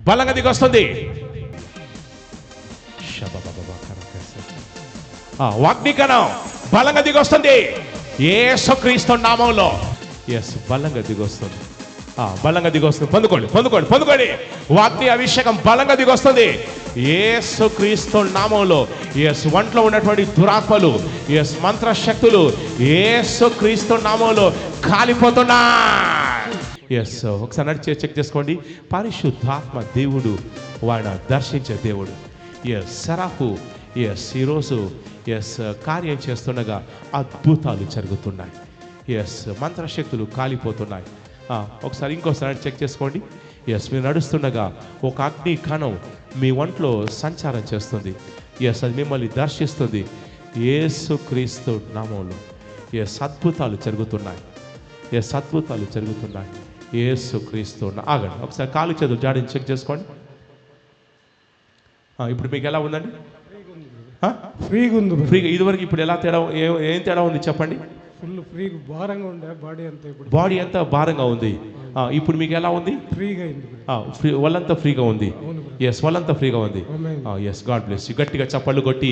బలంగా దిగొస్తుంది. వాగ్నికణం బలంగా దిగొస్తుంది యేసుక్రీస్తు నామంలో. ఎస్, బలంగా దిగొస్తుంది, బలంగా దిగొస్తుంది. పొందుకోండి పొందుకోండి పొందుకోండి. వాగ్ని అభిషేకం బలంగా దిగొస్తుంది యేసుక్రీస్తు నామంలో. ఎస్, ఒంట్లో ఉన్నటువంటి దురాత్మలు, ఎస్, మంత్రశక్తులు యేసుక్రీస్తు నామంలో కాలిపోతున్నా. ఎస్, ఒకసారి చెక్ చేసుకోండి. పరిశుద్ధాత్మ దేవుడు వాడిని దర్శించే దేవుడు. ఎస్, సరాఫు ఎస్ ఈరోజు ఎస్ కార్యం చేస్తుండగా అద్భుతాలు జరుగుతున్నాయి. ఎస్, మంత్రశక్తులు కాలిపోతున్నాయి. ఒకసారి ఇంకోసారి చెక్ చేసుకోండి. ఎస్, మీరు నడుస్తుండగా ఒక అగ్ని కణం మీ ఒంట్లో సంచారం చేస్తుంది. ఎస్, అది మిమ్మల్ని దర్శిస్తుంది యేసుక్రీస్తు నామంలో. ఎస్, అద్భుతాలు జరుగుతున్నాయి. ఎస్, అద్భుతాలు జరుగుతున్నాయి యేసుక్రీస్తు. ఆగండి, ఒకసారి కాలు చేతులు జాడిని చెక్ చేసుకోండి. ఇప్పుడు మీకు ఎలా ఉందండి? ఫ్రీగా ఉంది. ఫ్రీగా. ఇదివరకు ఇప్పుడు ఎలా తేడా, ఏం తేడా ఉంది చెప్పండి? ఫుల్ ఫ్రీ, భారంగా ఉండే బాడీ అంతా. ఇప్పుడు బాడీ అంతా భారంగా ఉంది. ఇప్పుడు మీకు ఎలా ఉంది? ఫ్రీగా అయింది. వాళ్ళంతా ఫ్రీగా ఉంది. ఎస్, వాళ్ళంతా ఫ్రీగా ఉంది. Yes, God bless you. గట్టిగా చప్పళ్ళు కొట్టి